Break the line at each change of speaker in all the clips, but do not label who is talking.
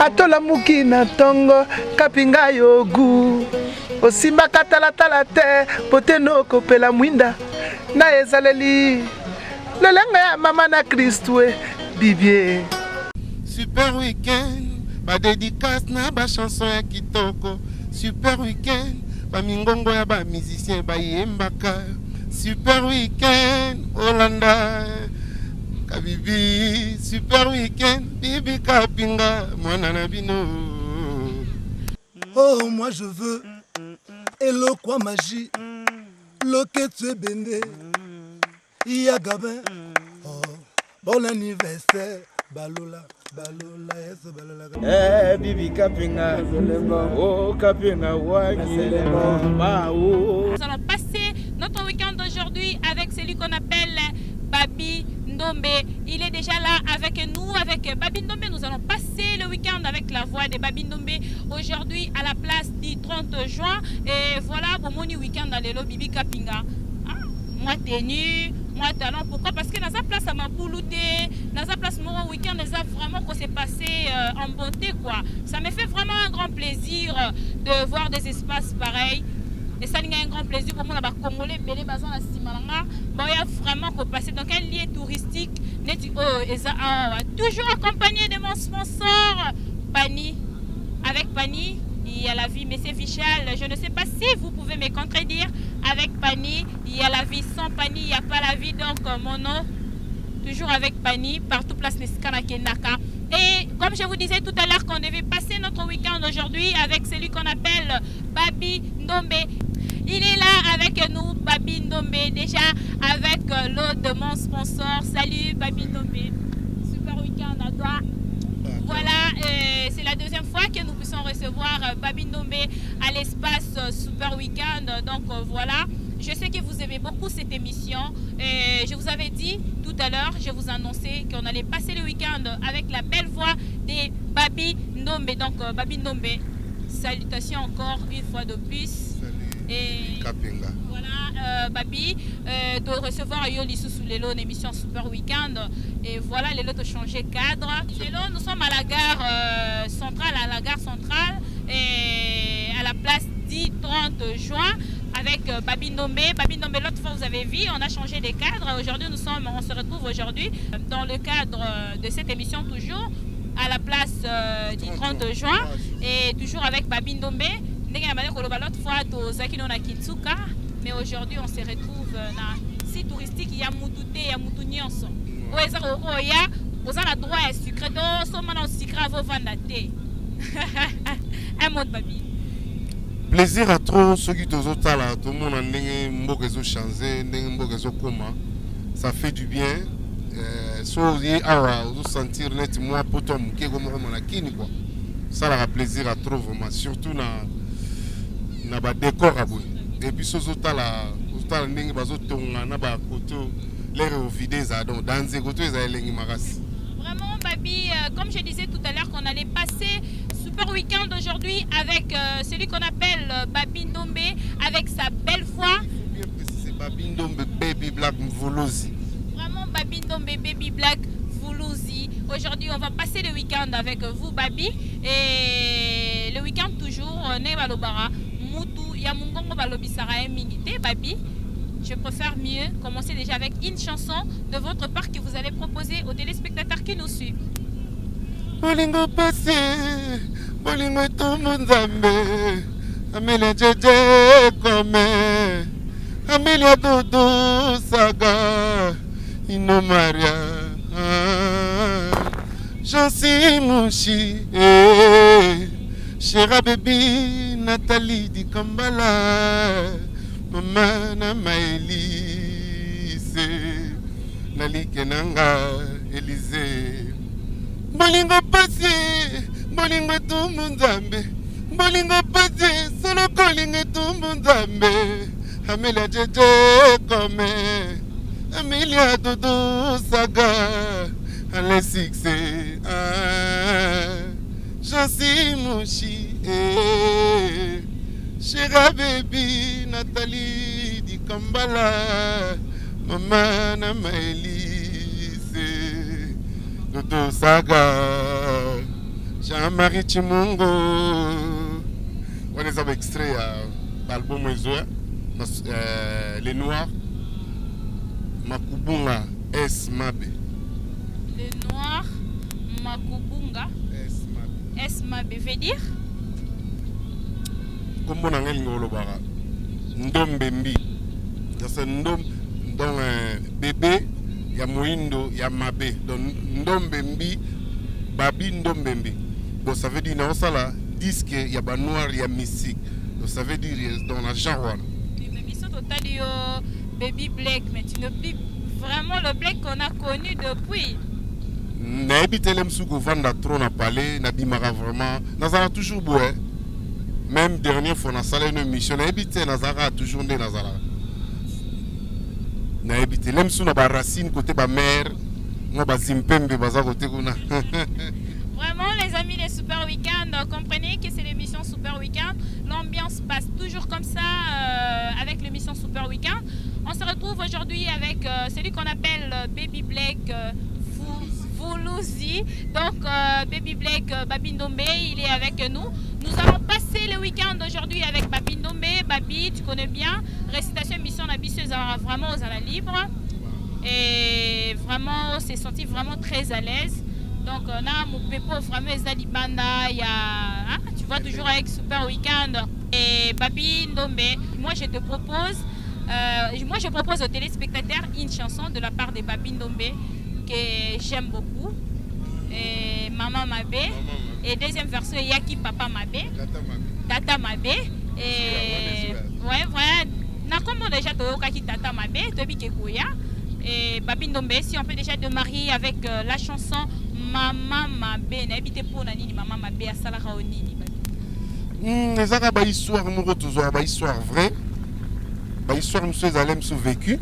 atola muki na tongo kapinga yogu osimba katalatala te poteno kopela mwinda na ezaleli lelenga ya mama na Kristu bibie.
Super weekend ba dédicace na ba chanson ya kitoko. Super weekend ba mingongo ya ba musicien ba yembaka. Super weekend Olanda Kabibi. Super weekend Bibi Kapinga mwana na bino.
Oh moi je veux Hello quoi magie Loketu bende Iya Gabin. Oh bon anniversaire Balola Balola yes Balola.
Bibi Kapinga oh Kapinga wani
Nous allons passer notre week-end d'aujourd'hui avec celui qu'on appelle Babi Ndombe. Il est déjà là avec nous, avec Babi Ndombe. Nous allons passer le week-end avec la voix de Babi Ndombe aujourd'hui à la place du 30 juin. Et voilà pour mon week-end dans le Bibi Kapinga. Moi tenu, moi talent. Pourquoi? Parce que dans sa place à ma boulouté, dans sa place mon week-end, ça vraiment qu'on s'est passé en bonté quoi. Ça me fait vraiment un grand plaisir de voir des espaces pareils. Et ça a un grand plaisir pour moi là Congolais belé bazan la Simalanga. Bon il y a vraiment qu'on passe dans un lieu touristique toujours accompagné de mon sponsor Pani. Avec Pani, il y a la vie, mais c'est Vichal. Je ne sais pas si vous pouvez me contredire. Avec Pani, il y a la vie. Sans Pani, il n'y a pas la vie. Donc, mon nom, toujours avec Pani, partout place Neskana Kenaka. Et comme je vous disais tout à l'heure qu'on devait passer notre week-end aujourd'hui avec celui qu'on appelle Babi Ndombe. Il est là avec nous, Babi Ndombe, déjà avec l'autre de mon sponsor. Salut Babi Ndombe. Super week-end à toi. Voilà, c'est la deuxième fois que nous puissions recevoir Babi Ndombe à l'espace Super Weekend. Donc voilà, je sais que vous aimez beaucoup cette émission. Je vous avais dit tout à l'heure, je vous annonçais qu'on allait passer le week-end avec la belle voix de Babi Ndombe. Donc Babi Ndombe, salutations encore une fois de plus. Et
Kapinga.
Voilà, Babi, de recevoir Yoli sous l'élo, une émission Super Weekend. Et voilà, les lots ont changé cadre. L'élo, nous sommes à la gare centrale, et à la place 10-30 juin avec Babi Ndombe. Babi Ndombe, l'autre fois vous avez vu, on a changé de cadre. Aujourd'hui, on se retrouve aujourd'hui dans le cadre de cette émission toujours à la place du 30 juin et toujours avec Babi Ndombe. L'autre fois, mais aujourd'hui, on se retrouve dans le site touristique. Il y a Moutouté, il y a Moutounyonso. Il y a droit à sucre. Donc, on a sucre à vos ventes. Un mot de Babi.
Plaisir à trop ceux qui t'osent là. Tout le monde a changé, ça fait du bien. Sentir net moi pour toi, ça a plaisir à trop vraiment, surtout na ba décor et puis ce là ndenge bazotonga na ba koto l'air vidé ça donc dans ces koto ils allaient maras.
Vraiment Babi, comme je disais tout à l'heure qu'on allait passer super week-end aujourd'hui avec celui qu'on appelle Babi Ndombe avec sa belle voix.
Il faut bien préciser Babi Ndombe Baby Black Mvolozi.
Vraiment Babi Ndombe Baby Black Mvolozi. Aujourd'hui on va passer le week-end avec vous Babi et le week-end toujours ne balobara. Babi, je préfère mieux commencer déjà avec une chanson de votre part que vous allez proposer aux téléspectateurs qui nous suivent.
Bolingo passé, bolingo tomonzambe, Amélia Djedje comme, Amélia Dodo Saga, Ino Maria, Jansi Mouchi, Chéra Baby, Nathalie Di Kambala, Maman na Maëlysée, Nali Kenanga, Élysée. Bolingo passé, bolingo tumunzambe, bolingo passé, solo kolingo tumunzambe. Amélia Djedje comme, Amélia Dodo Saga, Alain Sixé, Jansi Mouchi, Chéra Baby, Nathalie Di Kambala, Maman na Maëlysée, Dodo Saga, Jean-Marie Chimungo. On les a extraits à l'album Ezoya, Les Noirs, Makubunga, S. Mabe.
Les Noirs, Makubunga, S. Mabe veut dire
Comment on a dit Ndombembi. C'est Ndom, donc bébé, il y a Moindo, il y a Mabe. Donc Ndombembi, Babi Ndombembi. Donc ça veut dire dans ça là, disque, il y a ba noir, il y a mystique. Donc ça veut dire dans la genre.
Mais ils sont totalement Baby Black, mais tu ne plus vraiment le Black qu'on a connu depuis.
N'habitez les msouko vanda trop na palais, n'abimara vraiment. Nazara toujours beau. Même dernière fois, on a salé une émission, n'habitez Nazara toujours né Nazara. N'habitez les msou na ba racine côté ba mère, moi ba zimpembe baza côté kuna.
Vraiment, les amis, les Super Weekend, comprenez que c'est l'émission Super Weekend. L'ambiance passe toujours comme ça avec l'émission Super Weekend. On se retrouve aujourd'hui avec celui qu'on appelle Baby Black Foulouzi. Donc, Baby Black Babindombe, il est avec nous. Nous allons passer le week-end aujourd'hui avec Babindombe. Babi, tu connais bien. Récitation émission ambitieuse, vraiment aux à la libre. Et vraiment, on s'est senti vraiment très à l'aise. Donc, on a mon pépo vraiment Zalibanda, il y a, tu vois, toujours avec Super Weekend. Et Babi Ndombe, moi je propose aux téléspectateurs une chanson de la part de Babi Ndombe que j'aime beaucoup. Et Maman Mabé. Et deuxième version, Yaki Papa Mabé. Tata Mabé. Et ouais, voilà. Na comment déjà Toyokaki Tata Mabé, Tobi Kekoya. Et Babi Ndombe, si on peut déjà démarrer avec la chanson Maman Mabé, n'habitez pas Nani Maman Mabé à Salara Onini.
Les Arabes, histoire, nous retrouvons une histoire vraie. Une histoire, nous sommes vécu.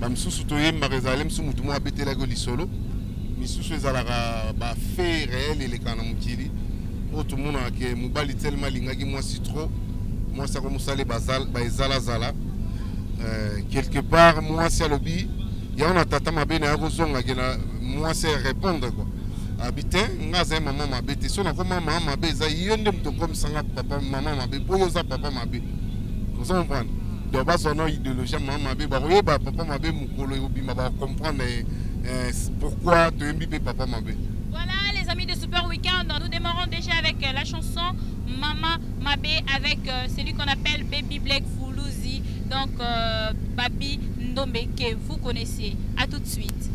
Nous sommes Marézalem, nous sommes habité la Goli solo. Nous sommes fait réel et les Kanamukili. Tout le monde a dit que tellement lingagi moi si trop. Moi, ça commence à aller bazala zala. Quelque part, moi, c'est le bi. Il y a un tata mabé na rozonga gena moi c'est répondre quoi habitin ngaza maman mabé te sona ko maman mabé za yende mto comme sanga papa maman mabé boyo za papa mabé vous comprenez donc ba son idéologie maman mabé ba oyeba papa mabé mukolo obima ba comprendre pourquoi tu aimes papa mabé.
Voilà les amis de Super Weekend, nous démarrons déjà avec la chanson Maman Mabé avec celui qu'on appelle Baby Black Foulouzi. Donc Babi Ndombe que vous connaissez. A tout de suite.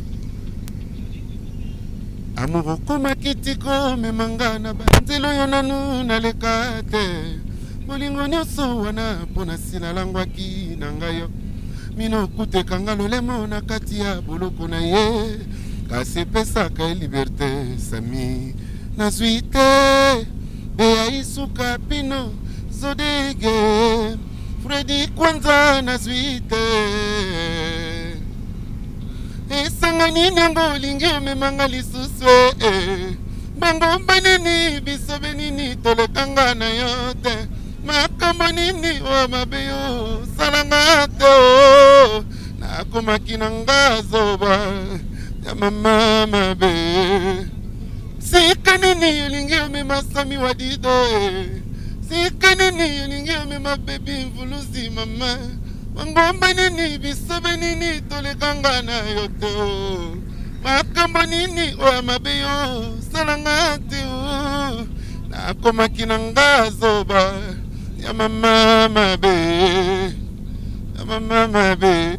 Amour koma kitiko me mangana banzelo yonanu na lekate molingo nyoso wana pona sila langwaki na ngayo mino kuteka ngalolemo na kati ya boloko na ye kasi pesaka liberté sami na suite beya isuka pino zodege Freddy kwanza na suite esangani nango lingi memanga lisusu bango banini biso benini tolekanga na yo te makambo nini o mabe yo salanga te nakomaki na nga zoba ya mama mabe sika nini olingi omema sami wadido sika nini olingi omema bebi mvuluzi mama Mangomba nini bisobe nini tolekanga na yo te makambo nini o mabe yo salanga te nakomaki na nga zoba ya mama mabe ya mama mabe.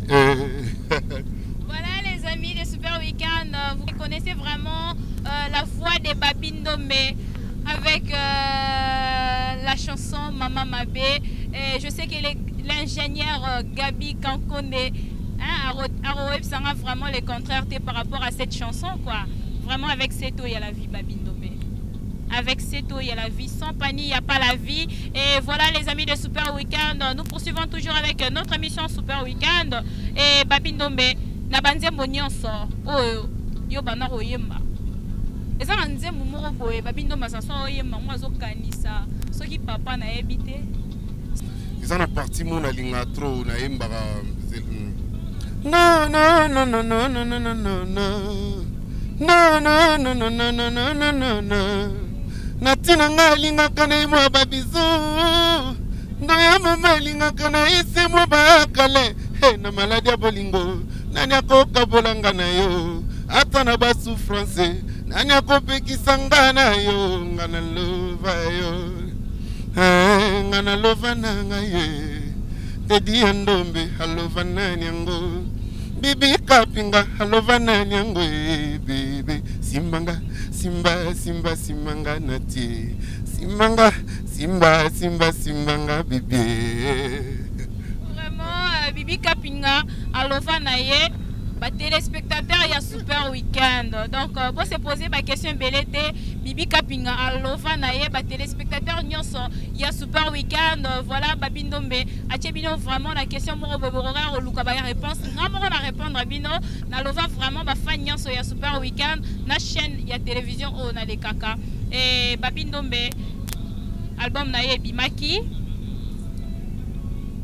Voilà les amis de Super Weekend, vous connaissez vraiment la voix de Babi Ndombe avec la chanson Maman Mabé. Et je sais que l'ingénieur Gabi Kankone Aroweb sera vraiment le contraire par rapport à cette chanson quoi. Vraiment avec Seto il y a la vie Babi Ndombe. Avec Seto il y a la vie, sans Pani il n'y a pas la vie. Et voilà les amis de Super Weekend, nous poursuivons toujours avec notre émission Super Weekend. Et Babi Ndombe na banzembo nyonso oyo yo bana koyemba. Eza na nzembo moko boye Babi Ndombe sa so oyemba mo azokanisa soki papa na yebite.
Ils ont parti mon alinga trop na embara non non non non non non non non non non non non non non non non non natina nga alingaka na ye mwa babizu ndoya mama alingaka na ye se mwa bakale na maladi ya bolingo nani akokabolanga na yo ata na basouffrance nani akopekisa nga na yo nga na lova yo nga na lova na nga ye Tedi ya ndombe alova nani yango bibi kapinga alova nani yango bebe simbanga simba simba simbanga natie simbanga simba simba simbanga bibi.
Vraiment bibi kapinga alova na ye ba téléspectateurs ya Super Weekend. Donc pour se poser ma question belete bibi kapinga alova na ye ba téléspectateurs nyonso ya Super Weekend. Voilà babindombe achebino vraiment la question moko boborora oluka ba réponse ngamo na répondre bino na lova vraiment ba fan nyonso ya Super Weekend na chaîne ya télévision o na les kaka et babindombe album na ye bimaki.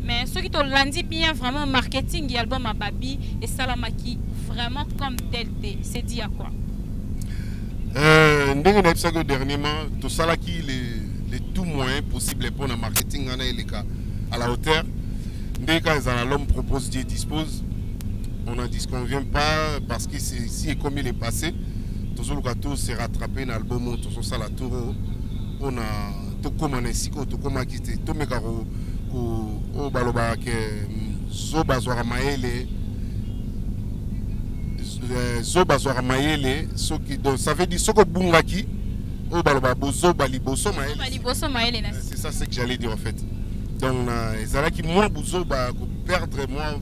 Mais ceux qui te l'ont bien vraiment marketing et album à Babi et Salamaki vraiment comme tel c'est dit à quoi?
Dernièrement, tout ça là qui les tout moyens possibles pour le marketing à la hauteur. Dès que l'homme propose, Dieu dispose. On a dit ce qu'on vient pas parce que si et comme il est passé, tout le gâteau s'est rattrapé dans l'album, tout ça la tour, on a tout comme un esiko, tout comme un quitté, tout mes carreaux. O baloba ke zoba zwara maele soki donc ça veut dire soko bungaki o baloba bozoba liboso maele c'est ça ce que j'allais dire en fait donc ezala ki moi bozoba ko perdre moi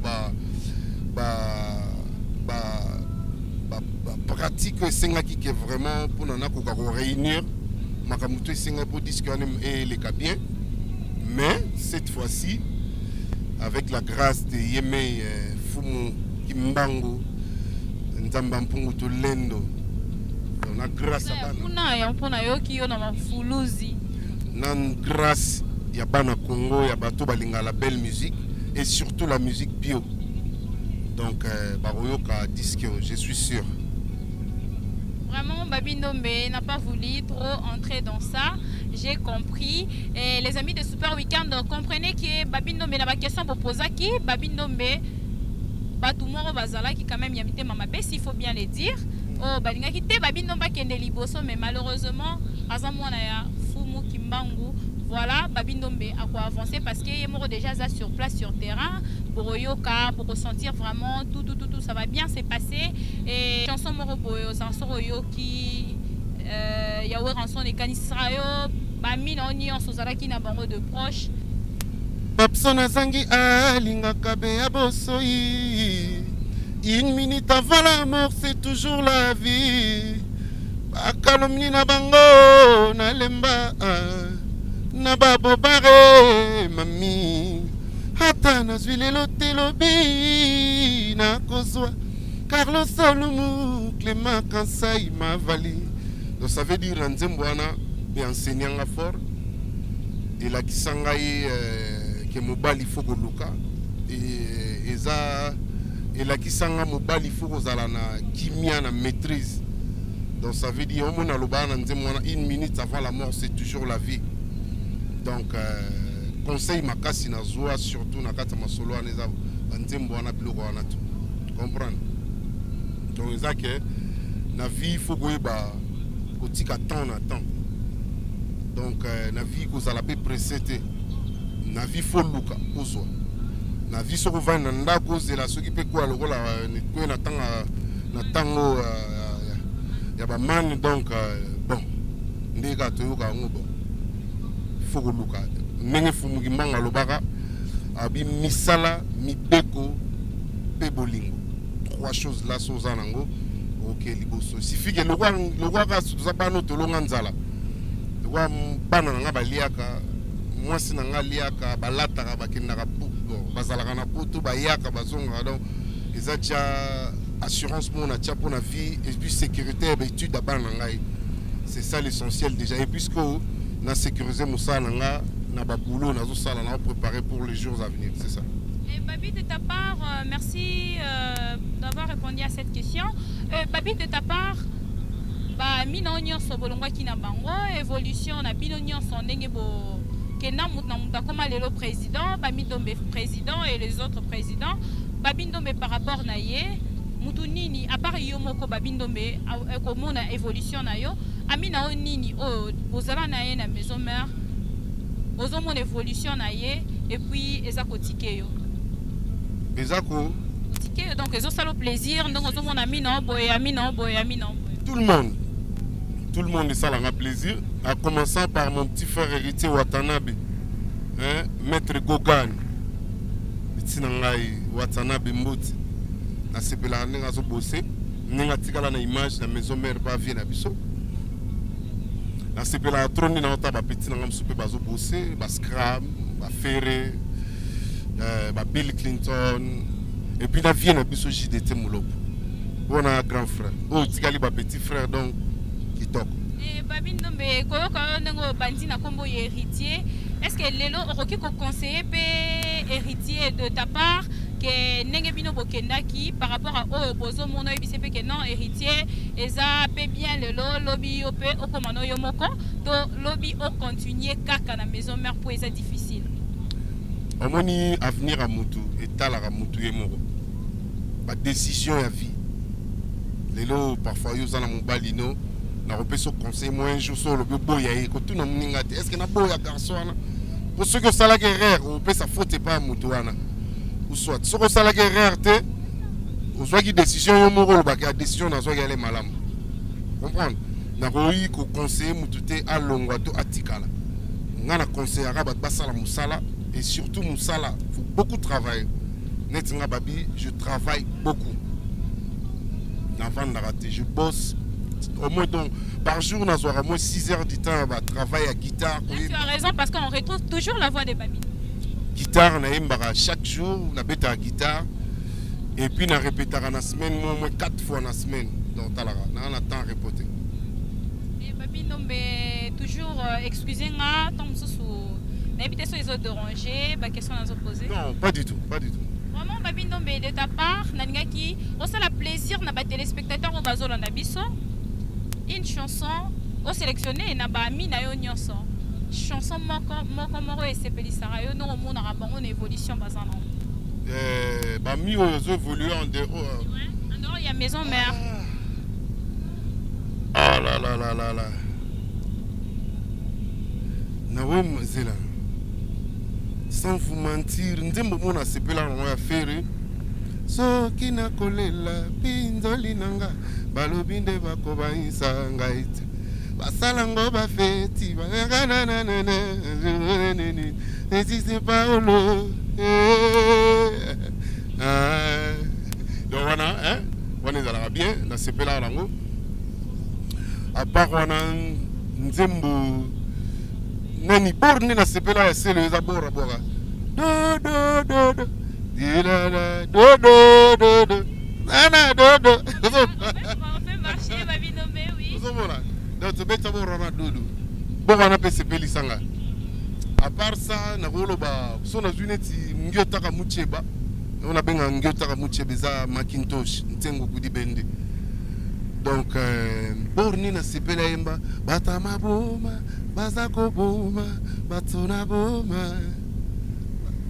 pratique sengaki que vraiment pour nana ko réunir makamuto senga pour discuter et les cas bien. Mais cette fois-ci, avec la grâce de Yeme Fumu Kimbango, Nzambampungu Tolendo, on a grâce à Bana. Nan grâce ya Bana Congo, ya Bato Balinga la belle musique et surtout la musique bio. Donc Baroyoka disque, je suis sûr.
Vraiment, Babindombe n'a pas voulu trop entrer dans ça. J'ai compris. Et les amis de Super Weekend comprenez que Babindombe n'a pas question pour poser qui. Babindombe, Batumoro Bazala qui quand même yamite Mamabé, s'il faut bien le dire. Oh, Balinga qui te Babindomba qui est liboso, mais malheureusement, Azamouana ya Fumu Kimbangu. Voilà, Babindombe a quoi avancer parce qu'il est déjà sur place sur terrain pour yoka, pour ressentir vraiment tout ça va bien se passer et chanson moro boyo sanso yoki yawe ranson de kanisrayo bamina oni on sozalaki na bango de proche
Papsona zangi alinga kabe abosoi une minute avant la mort c'est toujours la vie bakalomni na bango na lemba na babo bare mami hata nazwi lelo telobi na kozwa Carlos Salomu Clément Kansai Mavali. Donc ça veut dire nzembo wana be enseignant la fort et la kisangai que mobali faut ko luka et eza et la kisanga mobali faut ko zala na kimia na maîtrise. Donc ça veut dire on a lobana nzembo wana une minute avant la mort c'est toujours la vie. Donc conseil makasi na zoa surtout na kata masolo aneza nzembo wana biloko wana tu comprendre. Donc ça que na vie faut goyeba kotika temps na temps. Donc na vie ko zala pe précédé na vie faut luka ozwa na vie soko vana ndako zela soki pe ko alokola ko na tanga na tango ya ba man donc bon ndeka to yoka ngobo faut ko luka ndenge Fumu Kimbango lobaka abi misala mibeko pe bolingo trois choses là soza nango OK liboso suffit que le roi ka soza bano to longa nzala le roi bana nga baliaka moi sinanga liaka balata ka bakenda ka puto bazalaka na puto bayaka bazonga donc ezacha assurance mon acha pour la vie et puis sécurité et étude bana ngai c'est ça l'essentiel déjà et puisque na sécuriser moussa nanga na ba boulot na zo sala na préparer pour les jours à venir, c'est ça.
Et Babi, de ta part, merci d'avoir répondu à cette question. Babi, de ta part, ba mina nyonso bolongwa kina bango évolution na bino nyonso ndenge bo kena muta koma lelo président ba Mindombe président et les autres présidents ba Mindombe par rapport na ye mutu nini à part yo moko ba Mindombe komona évolution na yo amina o nini o bozala na ye na maison mère ozo mon évolution na ye et puis ezako tike yo
ezako
tike donc ezo salo plaisir donc ozo mon amina boy amina boy amina
tout le monde ça a plaisir, en commençant par mon petit frère héritier Watanabe, hein, maître Gogan, Watanabe Mboti, na sepela nenga zo bosser, nenga tikala na image na maison mère ba vie na biso. Na sepela trône na ota ba petit na msupe bazo bosser, ba scram, ba ferré, ba Bill Clinton, et puis na vie na biso JDT Moulopo. On a un grand frère. Oh, tikali ba petit frère donc qui toque.
Babi Ndombe koyoka ndngo bandi na kombo héritier. Est-ce que lelo okoki ko conseiller pe héritier de ta part que ndenge bino bokendaki par rapport à o bozo mono ebise pe que non héritier eza pe bien lelo lobby o pe okomano yo moko to lobby o continuer kaka na maison mère pour eza difficile.
Omoni avenir à mutu et talara mutu ye moko. Ba décision ya vie. Lelo parfois yo zana mobalino na repeso conseil moi un jour sur le boya e ko tout na mninga te est-ce que na boya garçon na pour ceux que ça la guerre on peut sa faute pas mutuana ou soit ceux que ça la guerre te on soit qui décision yo moko le ba ka décision na soit aller malam comprendre na royi ko conseiller mutute a longwa to atikala ngana conseiller ba basala musala et surtout musala faut beaucoup travailler net nga babi je travaille beaucoup. Avant de rater, je bosse au moins donc par jour, on a au moins 6 heures du temps à travailler à guitare.
Tu as raison parce qu'on retrouve toujours la voix des Babi.
Guitare, on a chaque jour, on a bête à guitare et puis on a répété dans la semaine, au moins 4 fois dans la semaine. Donc on a temps à répéter.
Et Babi, non mais toujours excusez-moi, tant que sous n'habitez sur les autres dérangés, bah question à nous poser.
Non, pas du tout, pas du tout.
Vraiment, Babi Ndombe, de ta part, Nangaki, on a le plaisir de téléspectateurs au Bazol en Abisso. Une chanson, on sélectionné, na ba ami na yo nyonso. Chanson moko et sepelisa yo no mon arabe en évolution bazana.
Ba mi o zo évoluer en dehors.
Ouais, en dehors il y a maison mère.
Ah là là là là là. Na we mzela. Sans vous mentir, nzembo mona sepela ngo ya fere. So kina kolela pinzoli nanga balobinde bakoba isanga ite. Basala ngo ba feti ba na na na na. C'est Paolo. Donc wana hein, wana ezala bien na sepela lango. À part wana nzembo nani borne na sepela ya selo za bora bora do do do do dilala do do do do nana do do
On fait marcher Babi Ndombe oui.
Zo bona donc tu beta bora na do do bora na pe sepeli sanga. À part ça na rolo ba so na zuneti ngiota ka mucheba on a benga ngiota ka mucheba za Macintosh ntengo kudi bende. Donc borne na sepela yemba batama boma Bazako boma, batuna boma,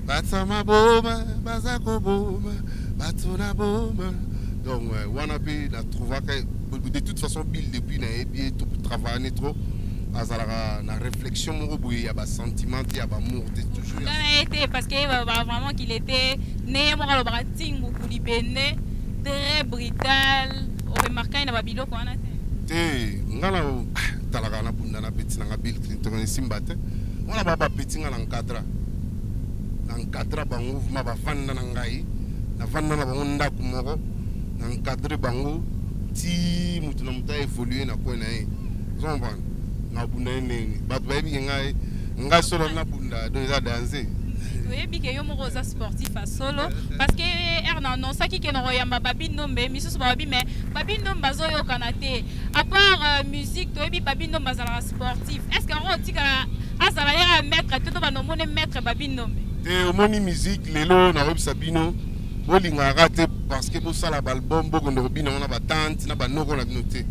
batama boma, bazako boma, batuna boma. Donc, Wanabe n'a trouvé que de toute façon, Bill depuis n'a bien tout travailler trop. Azala na réflexion, il y a des sentiments, il y a des amour, toujours.
Parce que vraiment qu'il était né, moi le brating ou kulibene, très brutal. On remarque qu'il y a des bilo quoi.
Ngala talaga na bunda na petit na Bill Clinton simbate wala baba petit ngala encadra ba mouvement ba vanda na ngai na vanda na bango ndako moko na encadrer bango ti mutu na muta évoluer na ko na ye zomba na bunda nene ba baby ngai solo na bunda do za danser.
Oui, bien yo moko za sportif à solo parce que erna non ça qui ke no yamba Babi Ndombe misus Babi mais Babi Ndombe bazo yo kanate à part musique to ebi Babi Ndombe bazala sportif est-ce que on tika azala ya maître tout ba no mone maître Babi Ndombe
te o moni musique lelo na rob sabino bolinga raté parce que bo sala album bo ndo bino na ba tante na ba noko na noté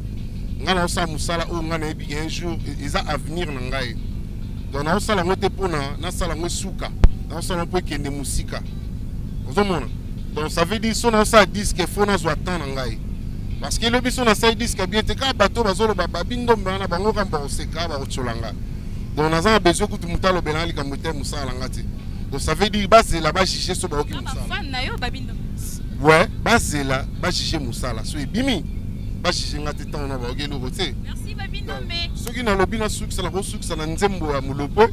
nga na osala musala o nga na yebi un jour eza avenir na ngai donc na osala ngo te pona na sala ngo suka na osala po kende musika ozomona donc ça veut dire so na osala disque faut na zo attendre ngai parce que le biso na sala disque bien te ka bato bazolo babindo mbana bango kamba oseka ba ocholanga donc naza besoin kutu mutalo benali kamote musala ngati donc ça veut dire base là ba chicher so ba oki musala
fan na yo babindo
ouais base là ba chicher musala so ebimi ba chicher ngati tant na ba oki lo kote.
Merci Babindombe.
Ce qui n'a le bien succès, la succès, ça n'a nzembo à moulopo.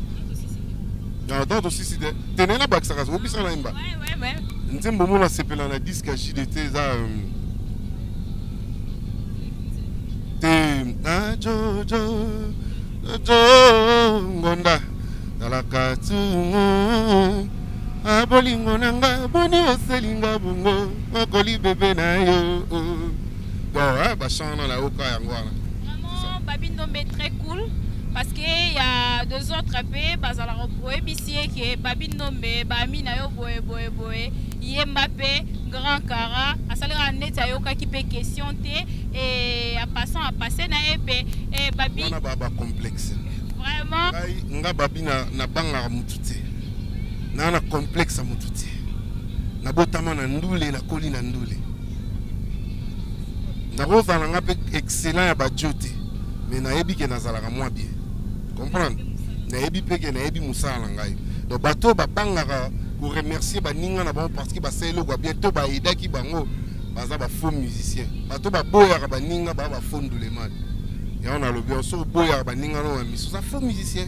Dans aussi si tenez la bac ça casse. Vous puissez la imba.
Ouais.
Nzembo moula c'est pelana la disque JDT ça. Te Jojo Gonda la katu abolingo nanga boni oselinga bungo makoli bébé na yo. Bon bah chana la oka yangwana.
Babindombe est très cool parce qu'il y a deux autres AP, Bazala Roboé, Bissier qui est Babindombe, Bamina yo boé, Yembappé, Grand Cara, Asalera Netayoka qui peut questionner et à passer na épée et Babi.
On a baba complexe.
Vraiment.
Nga Babi na banga mutute. Na complexe mutute. Na botama na ndule na koli na ndule. Na roza na ngape excellent ya bajote. Mais naebi ke nazalaka moi bien. Comprendre? Naebi peke naebi musala ngai. Donc bato ba bangaka ko remercier ba ninga na bon parce que ba selo kwa bientôt ba idaki bango baza ba faux musicien. Bato ba boya ba ninga ba fondu le mal. Et on a le bien so boya ba ninga no miso ça faux musicien.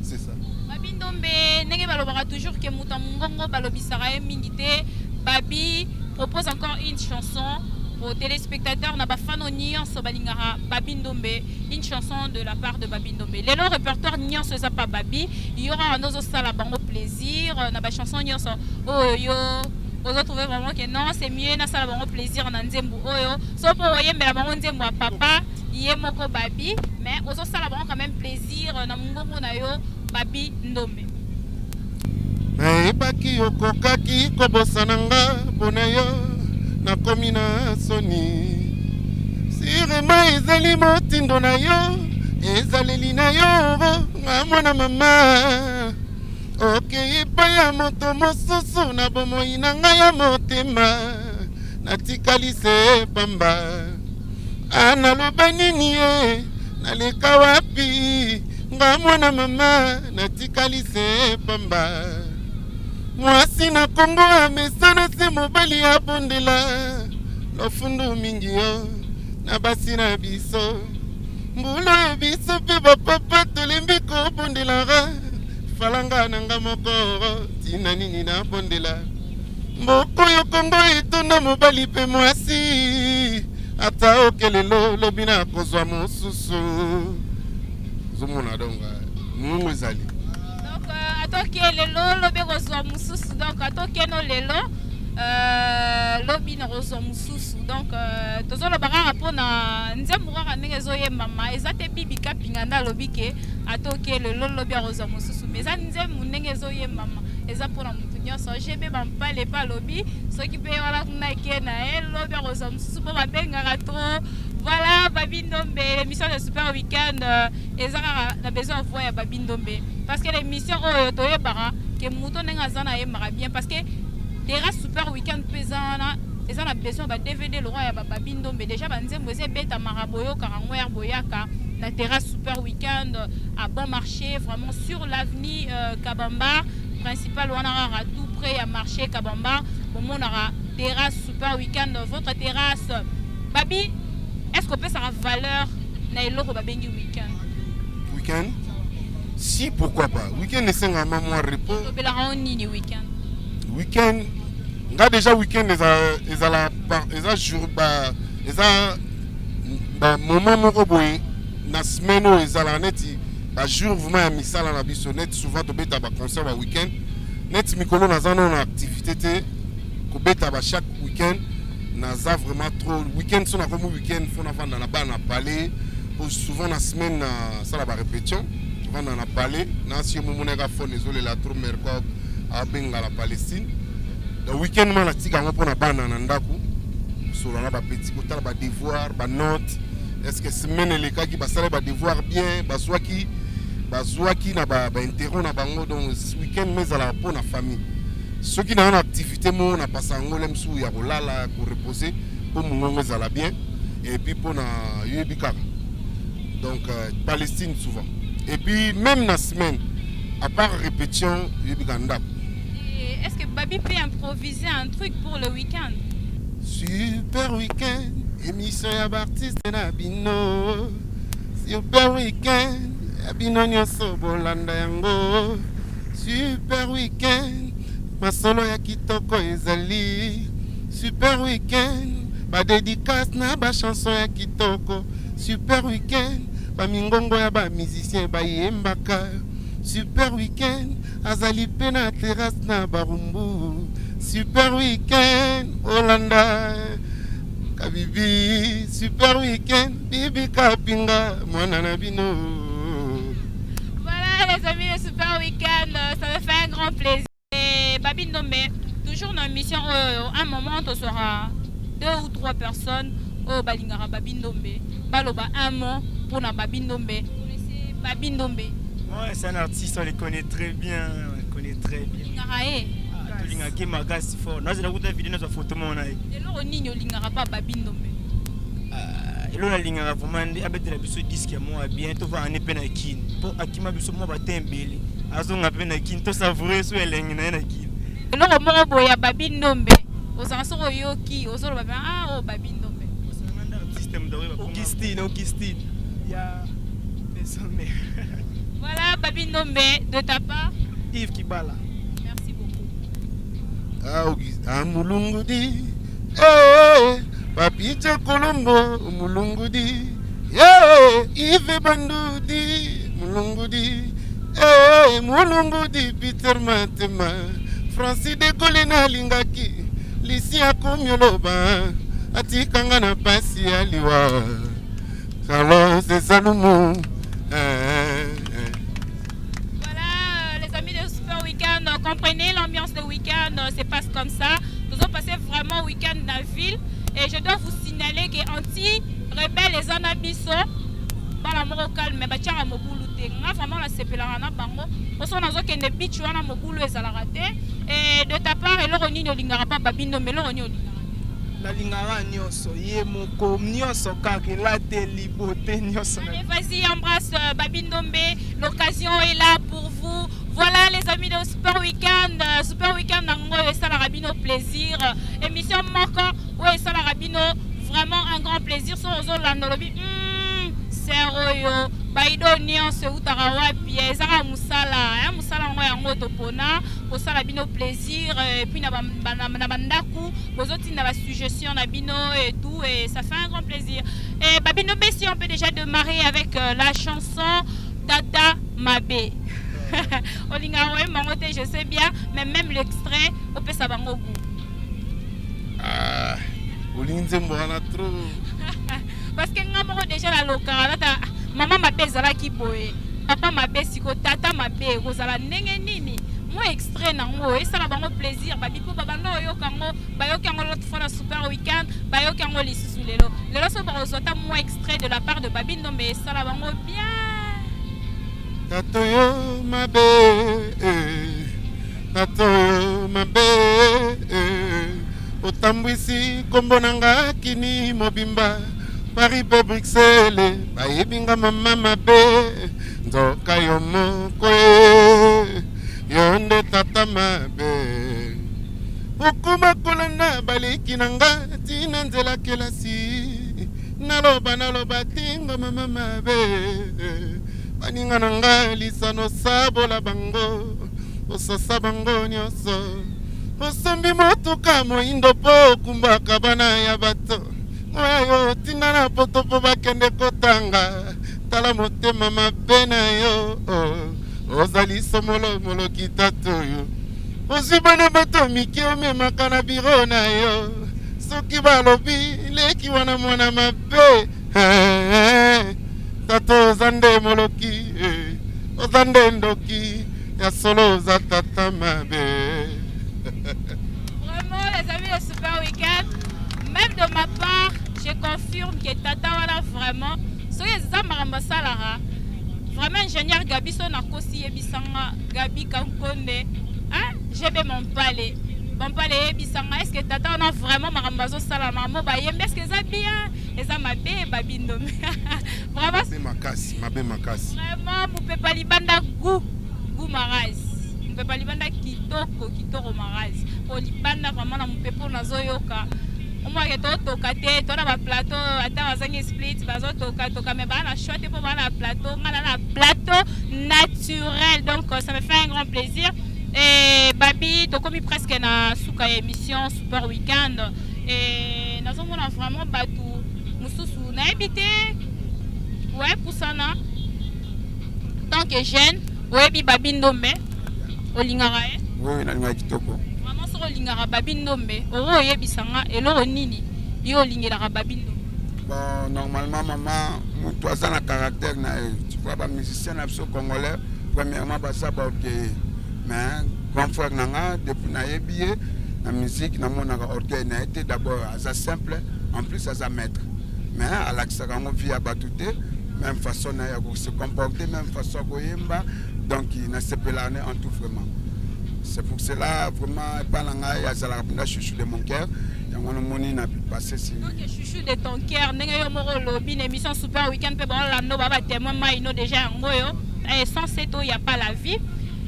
C'est ça.
Babindombe nenge balobaka toujours que muta mungongo balobisaka mingité. Babi propose encore une chanson. Aux téléspectateurs, n'a pas fan au Nian Sobalingara Babindombe, une chanson de la part de Babindombe. Les longs répertoires Nian se pas Babi, il y aura un autre salabango plaisir, n'a pas chanson Nian oh yo, vous avez trouvé vraiment que non, c'est mieux na salabango plaisir en Nzembu oh yo, sauf pour voyer mais la bango Nzembu à papa, il est moko Babi, mais aux autres salabango quand même plaisir na mungongo na yo Babindombe.
Mais baki okokaki kobosananga bonayo. Na komina soni sirema ezali motindo na yo ezaleli na yo mwana mama okei pa ya moto mosusu na bomoi na ngai ya motema natikali se pamba analoba nini ye naleka wapi nga mwana mama natikali se pamba mwasi na Kongo amesana se mobali ya bondela lofundu mingi yo na basi na biso mbula biso pe bapapa tolembi ko bondela falanga nanga moko tina nini na bondela mboko yo Kongo etonda mobali pe mwasi ata okelelo lobina kozwa mosusu zomona donga mungu ezali.
Atoke lelo lobi rozwa mususu donc atoke no lelo lobi na rozwa mususu donc tozolo bakaka pona nzembo kaka ndenge ezoyembama eza te bibi kapinga nda lobi ke atoke lelo lobi rozwa mususu mais eza nzembo ndenge ezoyembama eza pona mutu nyonso jebe bampale pa lobi soki mpe wana kuna eke na ye lobi rozwa mususu mpo babengaka trop. Voilà, Babindombe, l'émission de Super Weekend, et ça a besoin de voir Babindombe. Parce que l'émission, oh, toye bara, que mouton n'a zana et mara bien. Parce que terrasse Super Weekend pesana, et ça a besoin de DVD le roi et Babindombe. Déjà, banzem vous êtes bête à Maraboyo, Karangouer, Boyaka, la terrasse Super Weekend à bon marché, vraiment sur l'avenue Kabamba, principal, on aura tout près à marché Kabamba. Bon, on aura terrasse Super Weekend, votre terrasse. Babi. Est-ce qu'on peut savoir la valeur de Babengi week-end?
Week-end? Si, pourquoi pas. Week-end, c'est un moment de repos. Week-end, déjà week-end, moment la semaine où ils allaient net, jour vraiment misala na biso net souvent to beta ba concert ba week-end net mikolo na zana na activité ko beta ba chaque week-end. Naza vraiment trop week-end son comme week-end faut na vendre na ba na palais souvent la semaine ça la répétition vendre na palais na si mo monega fo nezole la trop merco a benga la Palestine le week-end man la tika ngo pona bana na ndaku so na ba petit ko tala ba devoir ba note est-ce que semaine elekaki basala ba devoir bien bazwaki na ba interro na bango donc week-end mais à la pour la famille ceux qui n'ont une activité mo na pasa ngolem sou ya kolala ko reposer pour mongo ezala bien et puis pour na yebika donc Palestine souvent et puis même la semaine à part répétition yebika ndap.
Est-ce que Babi peut improviser un truc pour le week-end?
Super week-end, émission ya artiste na bino. Super week-end, ya bino nyonso bolanda yango. Super week-end, masolo ya kitoko ezali. Super week-end, ba dédicace na ba chanson ya kitoko. Super week-end, ba mingongo ya ba musicien ba yembaka. Super week-end, azali pe na terrasse na barumbu. Super week-end, Olanda, Kabibi. Super week-end, Bibi Kapinga, Mwananabino.
Voilà les amis, le super week-end, ça me fait un grand plaisir. Et Babi Ndombe, toujours dans l'émission, un moment, on sera 2 ou 3 personnes au Balingara Babi Ndombe. Baloba un mot pour na Babi Ndombe. Vous connaissez Babi Ndombe?
Ouais, c'est un artiste, on le connaît très bien. On le connaît très bien.
Ngarae.
Tolinga ke magasi fort. Nous avons vu vidéo na photo mon ai.
Elo oninyo lingara pa Babi Ndombe.
Elo na lingara vraiment abete la biso disque ya moi bien to va en epena kin. Po akima biso mo ba tembele. Azo ngape na kin to savourer so elengi na kin.
Elo mo boya Babi Ndombe. Osanso yoki, osolo ba ah o Babi Ndombe.
Osanganda système de Augustine. Ya désolé.
Voilà Babi Ndombe de ta part.
Yves Kibala.
Merci beaucoup.
Ah, Mulungudi, Papi Colombo, Mulungudi, Yves Bandudi, Mulungudi, Mulungudi, Peter Matema, Francis de Colena Lingaki, Licia Komioloba, Atikangana Pasi Aliwa, Carlos de Salomon.
Comprenez l'ambiance de week-end, se passe comme ça. Nous avons passé vraiment un week-end dans la ville. Et je dois vous signaler que anti-rebelle les anabiso, dans la mort calme, mais tu as mobulu. Vraiment la sepelana bango. Parce qu'on a dit que ne bitch wana mobulu et la raté. Et de ta part, et l'oroni ne lingara pas babino, mais l'oroni ne lingara.
La lingara nyoso, yemoko nyoso kake la deliboté nyoso.
Allez, vas-y, embrasse Babindombe. L'occasion est là pour vous. Voilà les amis de Super Weekend. Super Weekend, ça la rabino plaisir. Émission Moko, ouais, ça la rabino vraiment un grand plaisir. Sur aux la nolobi, sérieux. Baido nion se utarawa pied. Zara musala, musala ngoy yango topona. Pour ça la bino plaisir. Et puis na bandaku, bozoti na la suggestion na bino et tout. Et ça fait un grand plaisir. Et Babino Bessi, on peut déjà démarrer avec la chanson Tata Mabé. Olingaroe Mangote, je sais bien, mais même l'extrait, on peut savoir au goût.
Ah, Olinze Mbwana trop.
Parce que nous déjà la locale, maman Mabé Zala qui boye, papa Mabé Siko, tata Mabé, Rosala Nenge Nini. Moi extrait nango et ça va bango plaisir babi po babano yo kango bayo kango l'autre fois la super week-end bayo kango lisusu lelo so barozota moi extrait de la part de Babi Ndombe et ça la bango bien.
Tatoyo mabe otambwisi kombo nanga kini mobimba Paris pe Bruxelles bayebinga mama mabe nzoka yo moko yonde tata mabe okuma kolanda baleki nanga tina nzela kelasi naloba tingo mama mabe baninga nanga lisano sabola bango osasa bango nyonso osombi motuka moindo po okumbaka bana ya bato oyo tina na poto po bakende kotanga tala motema mabe na yo ozali somolo moloki tata oyo ozwi bana bato mike omemaka na biro na yo soki balobi leki wana mwana mabe tata oza nde moloki oza nde ndoki ya solo oza tata mabe.
Vraiment les amis de Super Weekend, même de ma part, je confirme que tata wana vraiment soki eza makambo asalaka vraiment ingénieur Gabi so nakosi yebisanga Gabi Kankonde gb Mompale yebisanga est-ce que tata wana vraiment makambo azosala makambo bayembi est-ce que eza bien eza mabe babindo vraiment
mabe makasi
vraiment mopepa libanda gu marasi mopepa libanda kitoko marasi po libanda vraiment na mopepa nazoyoka omwake totoka te tona baplateau ata bazangi split bazotoka mais baa na chote mpo baa na plateau nga na plateau naturel donc ça me fait un grand plaisir et babi tokomi presque na suka ya émission super weekend et nazomona vraiment bato mosusu nayebi te ouais pusana tant que jeune oyebi babi ndombe olingaka ye
oui nalingaka kitoko
vraiment soko olingaka babi ndombe oro oyebisanga eloko nini yo olingelaka babi ndombe
bon normalement maman moto aza na caractère na ye tu vois bamusicien na biso congolais premièrement basa baorgueille mais grand frère nanga depuis nayebi ye na musique namonaka orgueil na ye te d'abord aza simple en plus aza maître mais alakisaka yango vie ya bato te même façon na ye ya kose comporter même façon ya koyemba donc nasepelaka ne en tout vraiment c'est pour cela vraiment epana ngai azalaka mpenda chouchou de mon cœur yango nomoni na passé si
donc chouchou de ton cœur ndenge yo moko olobi na émission super weekend mpe baolando baba témoin maino déjà yango yo sans cette oyo ya pas la vie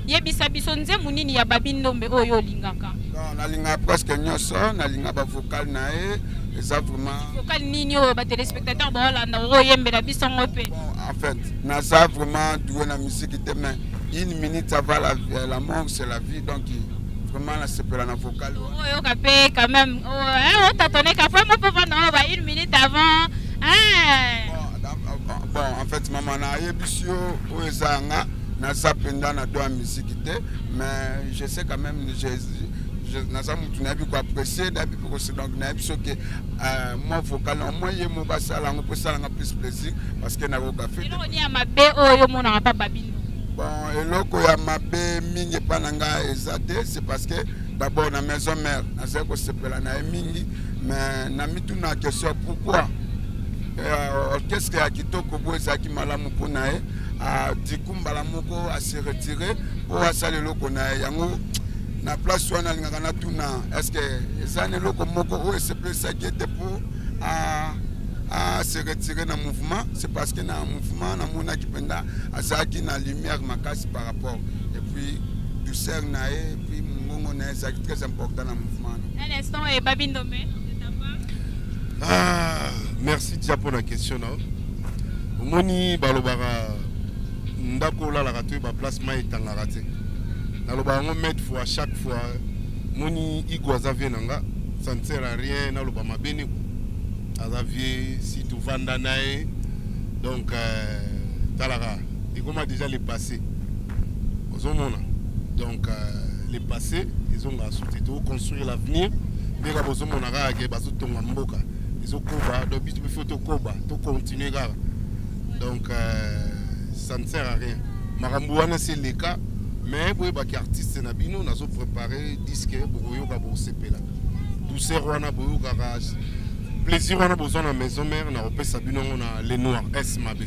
yebisa biso nzembo nini ya babi ndombe oyo olingaka
nalingaka presque nyonso nalingaka bavocal na ye eza vraiment
vocal nini oyo batelespectateur baolanda okoyembela biso ngo mpe
en fait naza vraiment doué na musique te mais une minute avant la mort c'est la vie donc vraiment nasepela na vocal
oyoka mpe quand même otatoneka po mo mpo vanda ba une minute avant
bon en fait maman nayebi si oyo eza yanga naza mpenza na do ya musique te mais je sais quand même naza mutu nayebi koapprécier nayebi mpe kose donc nayebi soki moi vocal au moins ye mo basala yango mpo esalanga plus plaisir parce que nakoka fe
eloko ni ya mabe oyo omonaka mpa babino
bon eloko ya mabe mingi epa na ngai eza te c'est parce que d'abord na maison mère nazali kosepela na ye mingi mais na mituna question pourquoi orchestre ya kitoko bo ezalaki malamu mpo na ye diku mbala moko ase retire po asala eloko na ye yango na place wana alingaka natuna est ce que eza na eloko moko oyo esepelesaki ete mpo se retire na mouvement c'est parce que na mouvement namonaki mpenza azalaki na lumière makasi par rapport et puis douceur na ye et puis mongongo na ye ezalaki très important na mouvement
un instant et babi ndombe
merci déjà pour la question na omoni balobaka ndako olalaka to baplace mai etangaka te nalobaka yango maître fois à chaque fois moni igo aza vie na nga ça ne sert à rien naloba mabeni aza vie si tovanda na ye donc talaka ekoma déjà le passé ozomona donc le passé ezongaka suti tokoconstruire l'avenir ndenge bozomona kaka ke bazotonga mboka ezokoba donc biso bifo tokoba tocontinue kaka donc ça ne sert à rien makambo wana c'est le cas mais boyebaki artiste na bino nazo préparer disque bokoyoka bosepela douceur wana boyokaka plaisir wana bozwa na maison mère na kopesa bino ngo na les noirs s mabe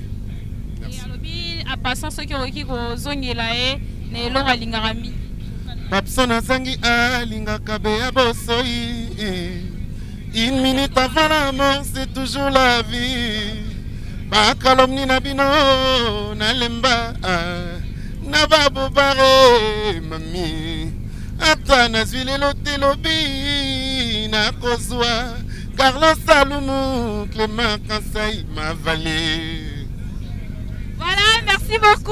merci
alobi apasant soki okoki kozongela ye na eloko alingaka mingi
papso nazangi alingaka be ya bosoi une minute avant la mort c'est toujours la vie bakalomni na bino nalemba na babobare mami ata nazwi lelo te lobi nakozwa Carlos Salomon Clément Kansai m'a valé.
Voilà, merci beaucoup.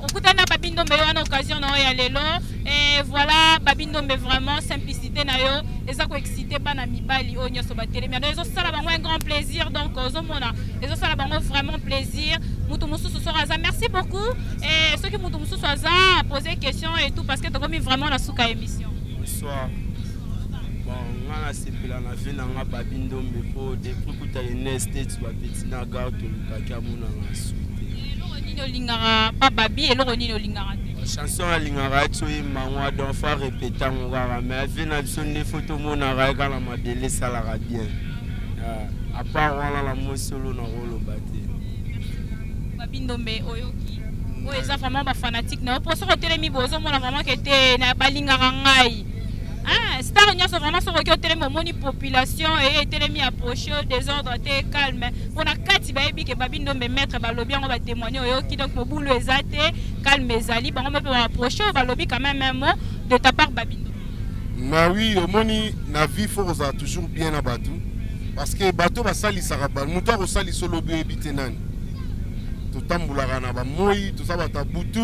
Okutana Babi Ndombe yo na occasion na ya lelo et voilà Babi Ndombe vraiment simplicité na yo eza ko exciter bana mibali o nyoso ba télé mais ezo sala bango un grand plaisir donc ozomona ezo sala bango vraiment plaisir mutu mususu soraza merci beaucoup et ceux qui mutu mususu aza poser question et tout parce que tu comme vraiment la souka émission.
Bonsoir. Bon, on a sepela na vie na nga Babi Ndombe po depuis kuta Nestate ba petit na gare to lukaka mona na souté.
Olingara pas Babi eloko nini olingara
chanson alingara tsoyi mangwa donc fa répéter ngara mais vie na biso ne photo mona ra kala madele sala bien À part voilà la moi solo na rolo baté.
Babindombe oyoki. Oyo eza vraiment ba fanatique na pour ça telemi bozo mona vraiment que te na balinga ngai. Ah, star nyonso vraiment so ko telemi moni population et telemi approcher désordre te calme. Pona kati ba yebi ke Babindombe maître ba lobi ngo ba témoigner oyoki donc mobulu ezate calme ezali bango ba approcher ba lobi quand même un mot de ta part Babindombe.
Na oui, omoni na vie faut toujours bien na batu parce que bato ba sali saraba muto ko sali solo be bitenani. Totambulaka na ba moi, tout ça ba tabutu.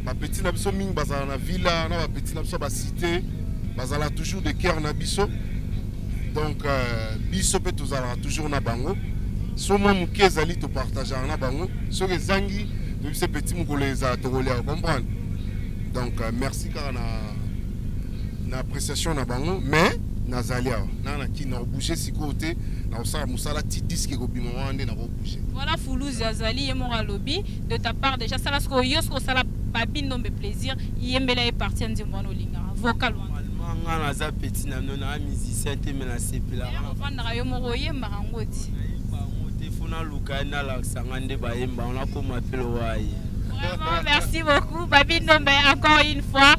Ba petit na biso ming bazala na villa, na ba petit na biso ba cité, bazala toujours de cœur na biso. Donc biso pe tozala toujours na bango. So mo muke zali to partager na bango. So ke zangi de biso petit mugoleza to kolia comprendre. Donc merci car na appréciation na bango mais nazalia na ki na bouger si côté na osala musala ti disque ko bimo wande na ko bouger.
Voilà Foulouse Azali et mon lobby de ta part déjà ça là ce que yosko sala Babindombe plaisir yembela est parti en dimbono linga vocal
nga na za petit na nona musicien te mena sepela
on na yo mo yemba ngoti
fona luka na la sangande ba yemba on a comme appel waye.
Vraiment merci beaucoup Babindombe encore une fois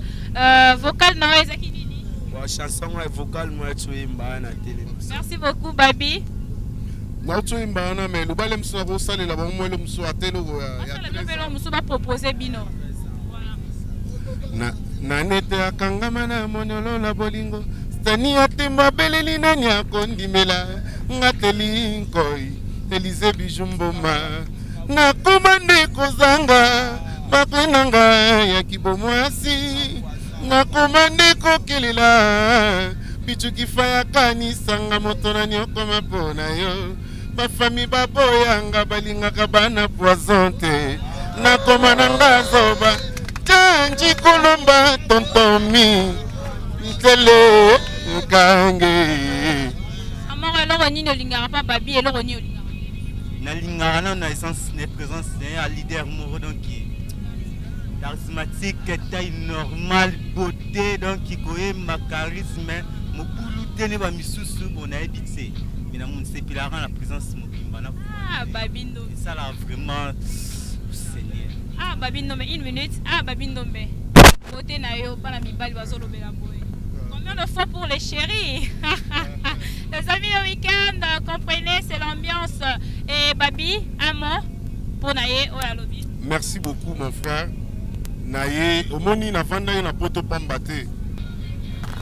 vocal na ezaki nini
wa chanson vocal moi tu yemba na télé.
Merci beaucoup Babi.
Na tu yemba na mais le balem so ko salela ba mo le muso atelo
ya le muso ba proposer bino.
Na nete akangama na monolo la bolingo stani atemba beleli na nya kondimela ngateli nkoi Elize bijumboma na komande kozanga bakwenanga ya kibomwasi na komande kokelela bitu kifaya kanisanga moto na nyoko mapona yo bafami baboyanga balingaka bana poison te na komananga zoba Tanji Kolomba tontomi Ntele Nkange.
Amoro eloko nini olingaka pa Babi eloko nini olingaka?
Na lingaka na essence na présence d'un leader moro donc charismatique, taille normale, beauté donc qui connaît ma charisme, mon boulot tene ba misusu bon na ebitse. Mais na mon sépilara la présence mobimba na.
Ah Babindombe.
Ça là vraiment Seigneur.
Ah Babindombe une minute. Ah Babindombe. Côté na yo pas la mibali bazolo bela boy. Combien de fois pour les chéris? Les amis le week-end, comprenez, c'est l'ambiance. Et Babi, un mot pour Naye Oyalobi.
Merci beaucoup mon frère. Naye, au moni na vanda yo na poto pambate.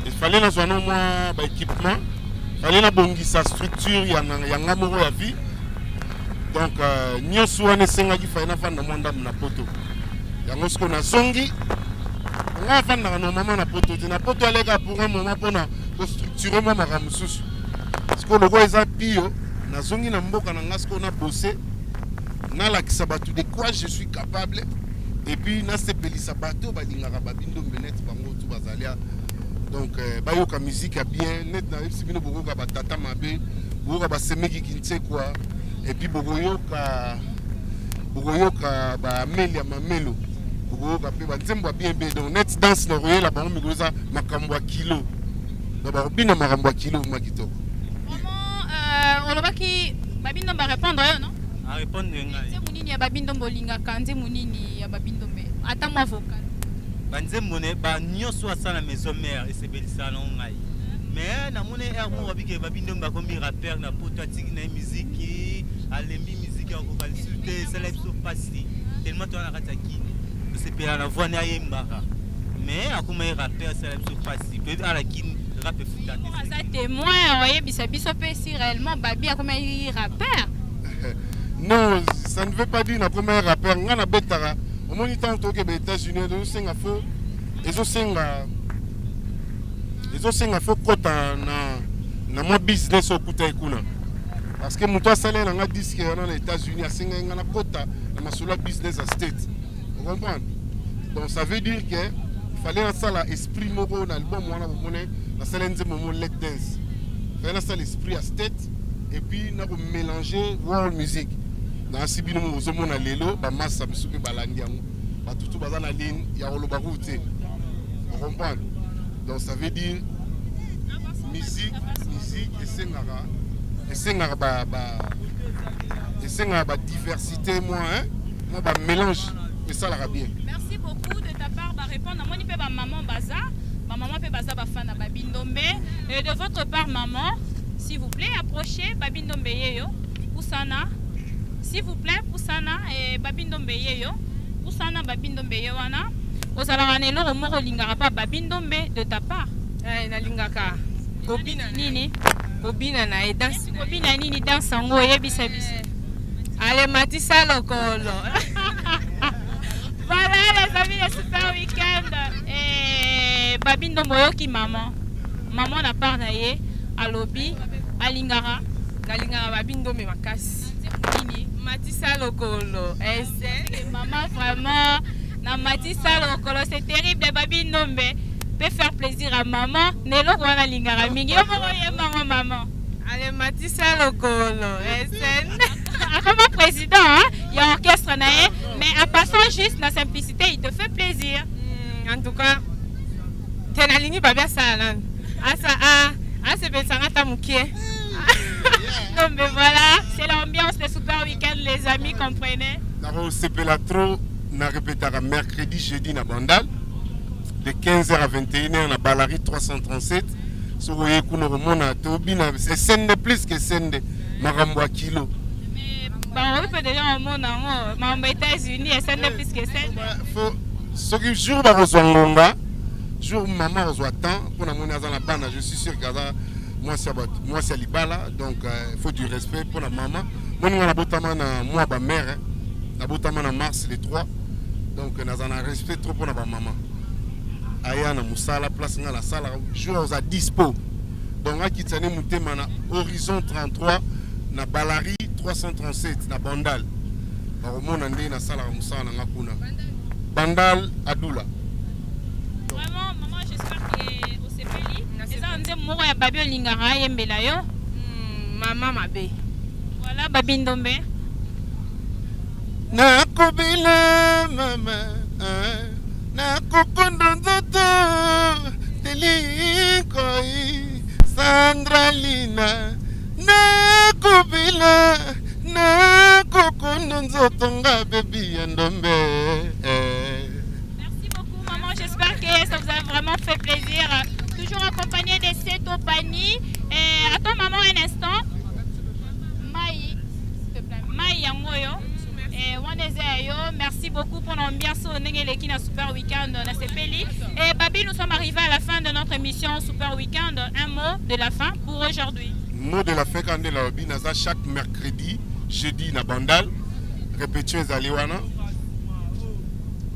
Il fallait na zwana moi ba équipement. Fallait na bongisa structure ya ngamoro ya vie. Donc nyoso wana senga ki fallait na vanda mwanda na poto. Yango sko na zongi. Nga vanda na mama na poto, na poto alega pour un moment pona ko structurer moi makamususu. Sko logo eza pio na zongi na mboka na ngasko na bosser. Na la kisabatu de quoi je suis capable. Et puis na sepelisa bato balingaka Babindombe net bango tout bazalia. Donc bayoka musique bien net na sibino bokoka batata mabe, bokoka basemeki kintse quoi. Et puis bokoyoka ba Amelia Mamelo. Bokoyoka pe banzembo bien bien donc net dance na royela bango mikoza makambo ya kilo. Na ba bina makambo ya kilo makitoko.
Comment on va qui Babindombe répondre non?
À répondre ngai.
C'est munini ya Babindombe linga kanze munini ya Babindombe. Attends moi vocal.
Banze mone ba nyonso asa na maison mère et c'est belisa na ngai. Mais na mone air mo babike Babindombe ba kombi rappeur na poto atiki na musique, alembi musique ya ko balisuté, c'est la so facile. Tellement toi na kataki. C'est pela na voix na yembaka. Mais akuma rappeur c'est la so facile. Peut à la kin rap futate.
Ça témoin voyez bisa biso pe si réellement Babi akoma rappeur.
Non, ça ne veut pas dire na premier rappeur ngana betara. Au moins tant que aux États-Unis de senga fo ezo senga fo kota na mo business okuta ikuna. Parce que muto asale na nga disque na États-Unis asenga ngana kota na masolo business à state. Vous comprenez? Donc ça veut dire que fallait na sala esprit moko na album wana bomone na sala nzembo mo let dance. Fallait na sala esprit à state et puis na mélanger world music. Dans la Sibino, nous avons un lélo, bah masse, ça me soupe balandiam, bah tout bazar na ligne, il y a le baroute. Vous comprenez? Donc ça veut dire musique et sengara, esengaka ba diversité moi ba mélange et ça la bien.
Merci beaucoup de ta part de répondre. Moi, je peux maman baza, ma maman peut baza bafana babindombe. Et de votre part, maman, s'il vous plaît, approchez babindombe yeyo, Poussana. S'il vous plaît, Poussana et babindombe yeyo, Poussana babindombe yewana. Vous allez en élo moro lingara pas babindombe de ta part.
Na lingaka. Kobina
nini?
Kobina na e danse.
Kobina nini danse ngo yebisa bisa.
Ale matisa lokolo.
Voilà les amis de Super Weekend. Et Babindo Moyoki maman. Maman n'a pas naïe. À lobby. À Lingara.
Na lingara Babindo me makasi. Matisa lokolo.
Maman vraiment. Na Matisa lokolo. C'est terrible de Babindo me. Peut faire plaisir à maman. Nelo wana Lingara. Mingi yo maman.
Ale matisa lokolo.
Comme président, il y a un orchestre, mais en passant juste la simplicité, il te fait plaisir.
En tout cas, tu es aligné par bien ça. C'est bien ça,
Non, mais voilà, c'est l'ambiance de Super Weekend, les amis, comprenez.
C'est trop, on a répété mercredi, jeudi, na Bandal, de 15h à 21h, na Balari 337. Si vous voyez c'est scène de plus que scène de Maramboa Kilo.
On peut déjà un monde en États-Unis et c'est plus que ça.
Ce qui jour va rejoindre jour maman reçoit temps pour la monnaie dans la bande, je suis sûr que moi c'est Libala, donc il faut du respect pour la maman. Moi on a botamana moi ma mère, la botamana mars les 3. Donc on a un respect trop pour la maman. Aya na musala place dans la salle jour à dispo. Donc à kitane mutema na horizon 33 na Balari 337 na Bandal. Baromona ndé na sala musala nga kuna. Bandal Adoula.
Vraiment maman j'espère que au sepeli eza nze moko ya babi olingaka yembela yo.
Maman mabe.
Voilà babindombe.
Na kobila mama na kokondo nzoto telikoi Sandra Lina na kobila na kokondo nzoto nga baby ndombe.
Merci beaucoup maman, j'espère que ça vous a vraiment fait plaisir. Toujours accompagné de Seto Pani. Et attends maman un instant. Maï, s'il te plaît. Maï Yangoyo. Merci beaucoup pour l'ambiance au Nengeleki na Super Weekend na Sepeli. Et Babi, nous sommes arrivés à la fin de notre émission Super Weekend. Un mot de la fin pour aujourd'hui.
Mot de la fin quand on est là, chaque mercredi, jeudi na Bandal, répétition ezaliwana.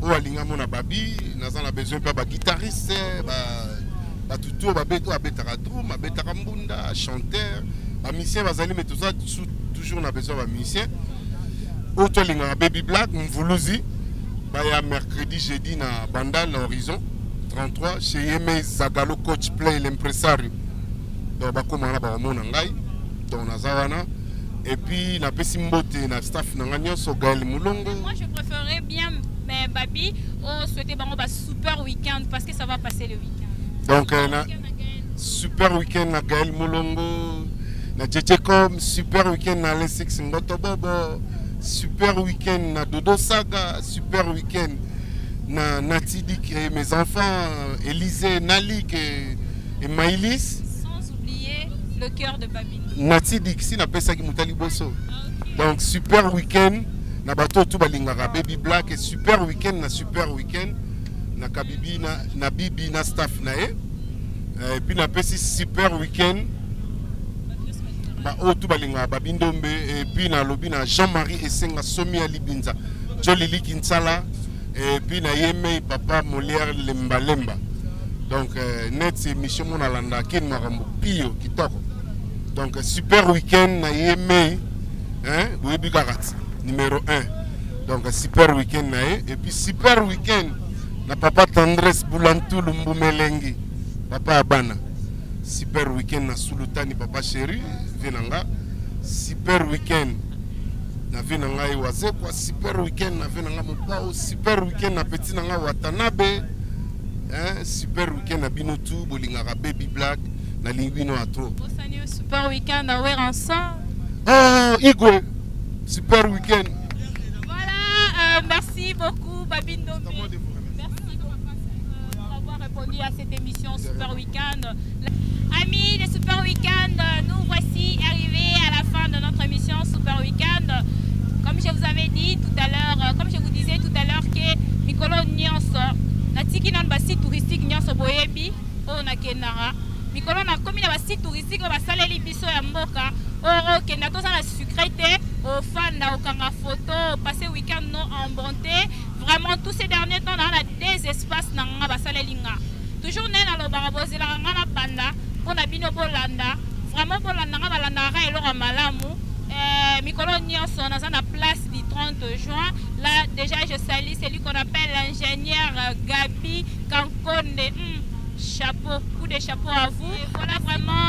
Ou alinga mona Babi, naza na besoin pas ba guitariste, ba tuto ba beto abetaka drum, ba betaka mbunda, chanteur, ba musicien bazali mais tout ça toujours na besoin ba musicien. Auto linga Baby Black Mvuluzi baya mercredi jeudi na Bandal na Horizon 33 chez Yeme Zagalo coach play l'impresario donc bakoma na ba mona ngai donc nazawana et puis na pesi mbote na staff na nganyo so Gaël Mulongo.
Moi je préférerais bien mais Babi on souhaitait bango ba super week-end parce que ça va passer le week-end.
Donc na super week-end na Gaël Mulongo na Djecom super week-end na Lesix Ngoto Bobo. Super week-end na Dodo Saga, super week-end na Natidik et mes enfants, Élisée, Nalik et Maïlis.
Sans oublier le cœur de Babi.
Natidik, si na pesa ki mutali boso. Donc super week-end na bato tout balingara Baby Black et super week-end na Kabibi na Bibi na staff na e. Et puis na pesi super week-end tout balinga babindombe et puis na lobi na Jean-Marie Essenga Somi Alibinza Jolili Kinsala et puis na Yeme Papa Molière Lemba Lemba. Donc net c'est mission mon alanda ken marambo pio kitoko. Donc super week-end na Yeme Boyebi Garat numéro 1. Donc super week-end na et puis super week-end na Papa Tendresse Boulantou Lumbumelengi Papa Abana. Super week-end na Sulutani Papa Chéri Venanga. Super week-end na Venanga Iwaze kwa super week-end na Venanga Mopao. Super week-end na Petit Nanga Watanabe. Super week-end na Binotu Bolingara Baby Black. nalingi bino ya trop.
Bosani super week-end awer ensemble.
Ah, Igwe, super week-end.
Voilà, merci beaucoup Babindo. Merci pour avoir répondu à cette émission Super Week-end. Amis de Super Week-end, nous voici arrivés à la fin de notre émission Super Week-end. Comme je vous avais dit tout à l'heure, comme je vous disais tout à l'heure que Mikolo Nyonso, natiki nan basi touristique Nyonso boyebi, o na kenara. Mikolo na komi na basi touristique ba saleli biso ya mboka, o kenda to na secrété, au fan na okanga photo, passer week-end non en bonté. Vraiment tous ces derniers temps on a des espaces na nga ba saleli nga. Toujours nena lo barabozela nga na banda, on a bino bolanda. Vraiment bolanda nga balanda ra elora malamu. Mikolo Nyonso, on a la place du 30 juin. Là, déjà, je salue celui qu'on appelle l'ingénieur Gabi Kankonde. Chapeau, coup de chapeau à vous. Et voilà, vraiment,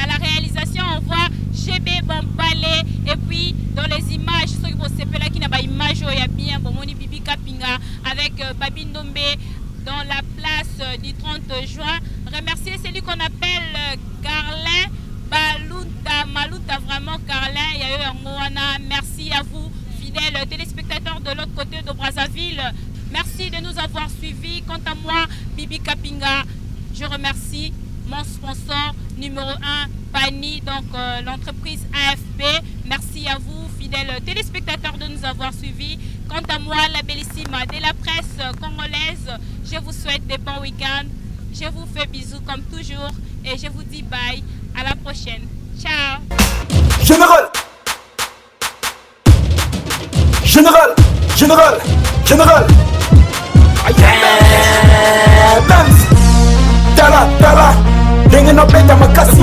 à la réalisation, on voit GB Bambale. Et puis, dans les images, ceux qui vont se là, qui n'a pas image, il y a bien Bomoni Bibi Kapinga avec Babi Ndombe dans la place du 30 juin. Remercier celui qu'on appelle Carlin Malouta, vraiment Carlin, il y a eu un Moana. Merci à vous, fidèles téléspectateurs de l'autre côté de Brazzaville. Merci de nous avoir suivis. Quant à moi, Bibi Kapinga, je remercie mon sponsor numéro 1, Pani, donc l'entreprise AFP. Merci à vous, fidèles téléspectateurs, de nous avoir suivis. Quant à moi, la bellissime de la presse congolaise, je vous souhaite des bons week-ends. Je vous fais bisous comme toujours et je vous dis bye. À la prochaine. Ciao.
Général, Bams, Tala, Dengue no peta makasi.